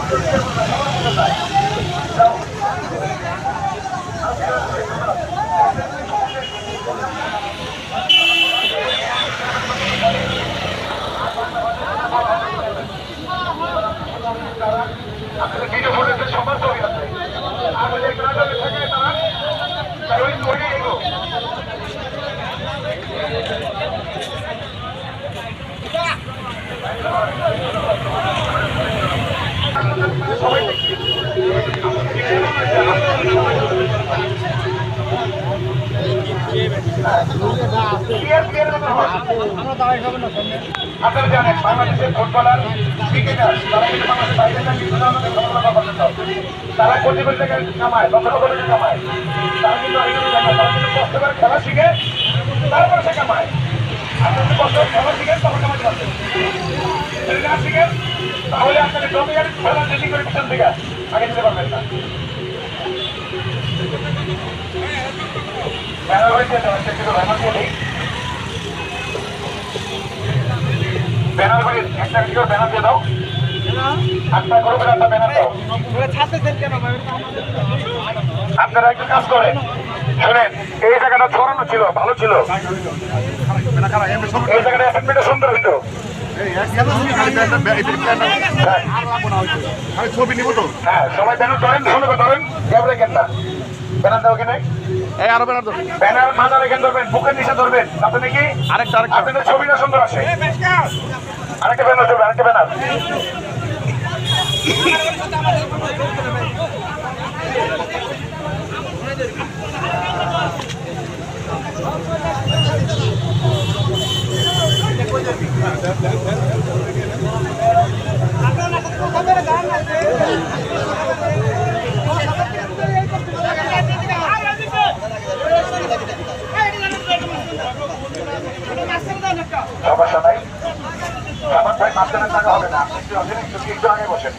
Video ফুটেজের সবার ছবি আছে আমাদের গ্রামে থাকে তারা ওই তৈরি এলো সবাই আপনারা জানেন বাংলাদেশের ফুটবলার ক্রিকেটার তারা কিন্তু বাংলাদেশের বাইরে তারা কোটি কোটি টাকা কামায় লক্ষ লক্ষ টাকা কামায় তারা কিন্তু তারা কিন্তু কষ্ট করে খেলা শিখে তারপরে সে কামায় আপনি যদি কষ্ট করে খেলা শিখেন তখন কামাতে পারবেন যদি না শিখেন তাহলে আপনাকে জমি আর খেলা জেলি করে পিছন থেকে আগে যেতে পারবেন না ব্যানার হয়েছে ব্যানার করে একটা ব্যানার দিয়ে দাও আপনার গ্রুপের একটা ব্যানার দাও আপনারা একটু কাজ করেন শোনেন এই জায়গাটা ছড়ানো ছিল ভালো ছিল এই জায়গাটা অ্যাপার্টমেন্টটা সুন্দর হইতো ছবি নিব তো হ্যাঁ সবাই ব্যানার ধরেন শুনে ধরেন ক্যামেরা কেন না ব্যানার দাও কেন আরো ব্যানার ব্যানার মাথা রেখে ধরবেন বুকের নিচে ধরবেন আপনি নাকি আরেকটা আপনাদের ছবিটা সুন্দর আছে আরেকটা ব্যানার ধরবেন আরেকটা ব্যানার সমস্যা নাই আমার ভাই মাঝখানে টাকা হবে না একটু আগে বসেন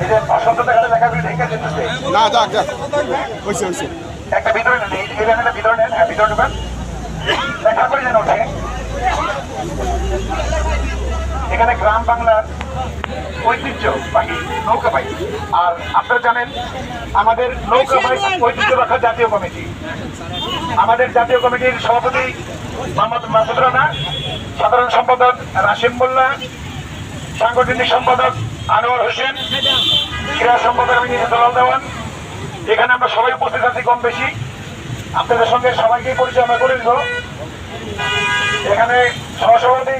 এই যে বসন্ত দেখাতে লেখাগুলি ঢেকে যেতেছে না যাক যাক হয়েছে হয়েছে একটা ভিতরে নেন এই ব্যানারটা ভিতরে নেন হ্যাঁ ভিতরে ঢুকেন দেখা করে যেন ওঠে এখানে গ্রাম বাংলার ঐতিহ্যবাহী নৌকাবাহী আর আপনারা জানেন আমাদের নৌকাবাহী ঐতিহ্য রক্ষা জাতীয় কমিটি আমাদের জাতীয় কমিটির সভাপতি মোহাম্মদ মাসুদ রানা সাধারণ সম্পাদক রাশিম মোল্লা সাংগঠনিক সম্পাদক আনোয়ার হোসেন ক্রীড়া সম্পাদক আমি নিজে দলাল দেওয়ান এখানে আমরা সবাই উপস্থিত আছি কম বেশি আপনাদের সঙ্গে সবাইকে পরিচয় আমরা করে দিব এখানে সহসভাপতি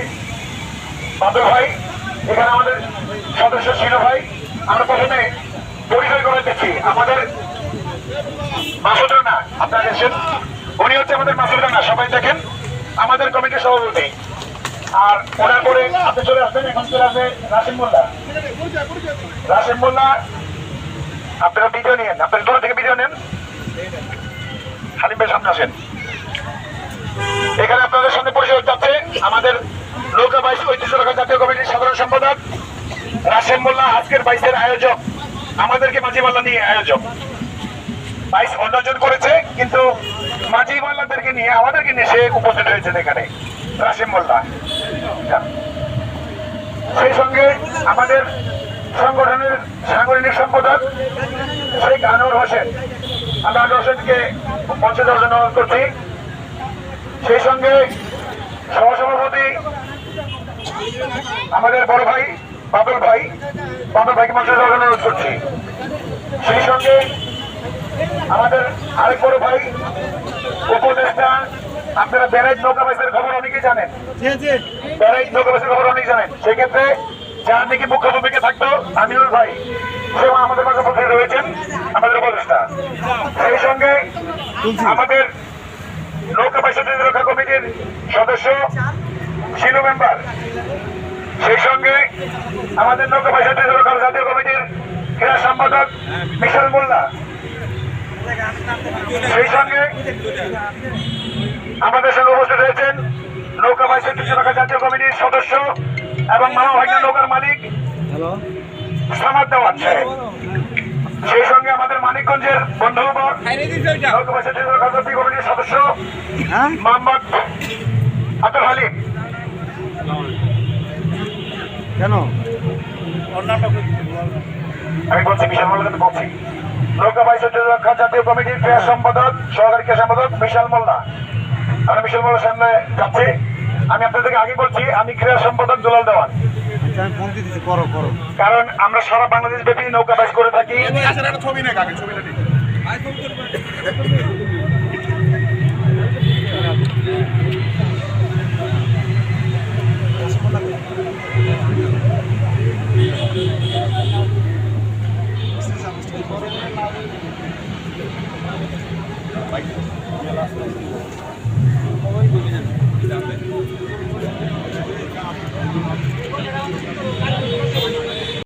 বাদল ভাই এখানে আমাদের সদস্য ছিল ভাই আমরা প্রথমে পরিচয় করে দিচ্ছি আমাদের মাসুদ রানা আপনারা দেখছেন উনি হচ্ছে আমাদের মাসুদ রানা সবাই দেখেন আমাদের কমিটির সভাপতি আর ওনার পরে আপনি চলে আসবেন এখন চলে আসবে রাশিম মোল্লা আপনারা ভিডিও নিয়েন আপনারা দূর থেকে ভিডিও নেন হালিম ভাই সামনে আসেন এখানে আপনাদের সামনে পরিচয় যাচ্ছে আমাদের নৌকাবাহী ঐতিহ্য রক্ষা জাতীয় কমিটির সাধারণ সম্পাদক রাশিম মোল্লা আজকের বাইশের আয়োজক আমাদেরকে মাঝি মাল্লা নিয়ে আয়োজক বাইশ অন্যজন করেছে কিন্তু মাঝি মাল্লাদেরকে নিয়ে আমাদেরকে নিয়ে সে উপস্থিত হয়েছেন এখানে রাশিম মোল্লা সেই সঙ্গে আমাদের সংগঠনের সাংগঠনিক সম্পাদক শেখ আনোয়ার হোসেন আমরা আনোয়ার হোসেনকে মঞ্চে দেওয়ার জন্য অনুরোধ করছি সেই সঙ্গে সহসভাপতি আমাদের বড় ভাই বাদল ভাইকে মঞ্চে দেওয়ার জন্য অনুরোধ করছি সেই সঙ্গে আমাদের আরেক বড় ভাই উপদেষ্টা আপনারা ব্যারাইজ নৌকাবাসের খবর অনেকেই জানেন ব্যারাইজ নৌকাবাসের খবর অনেকে জানেন সেক্ষেত্রে যার নাকি মুখ্য ভূমিকা থাকতো আমিনুল ভাই সেও আমাদের মাঝে উপস্থিত রয়েছেন আমাদের উপদেষ্টা সেই সঙ্গে আমাদের নৌকাবাসী রক্ষা কমিটির সদস্য শিলু মেম্বার সেই সঙ্গে আমাদের নৌকাবাসী রক্ষা জাতীয় কমিটির ক্রীড়া সম্পাদক মিশাল মোল্লা সেই সঙ্গে আমাদের সঙ্গে উপস্থিত রয়েছেন নৌকাবাসী রক্ষা জাতীয় কমিটির সদস্য এবং মামা ভাইনা নৌকার মালিক সামাদ দেওয়ান সাহেব সেই সঙ্গে আমাদের মানিকগঞ্জের বন্ধু নৌকাবাসী রক্ষা জাতীয় কমিটির সদস্য মোহাম্মদ আব্দুল হালিম কেন? আমি বলছি বিশাল মোল্লা কিন্তু বলছি নৌকা বাইসের রক্ষা জাতীয় কমিটির ক্রীড়া সম্পাদক সহকারী ক্রীড়া সম্পাদক বিশাল মোল্লা। আমরা বিশাল মোল্লার সামনে যাচ্ছি। আমি আপনাদেরকে আগে বলছি আমি ক্রীড়া সম্পাদক দুলাল দেওয়ান। আচ্ছা, আমি ফোন দিতেছি, করো। কারণ আমরা সারা বাংলাদেশ ব্যাপী নৌকা বাইস করে থাকি। আসলে একটা ছবি নেই আগে ছবিটা নেই Thank you.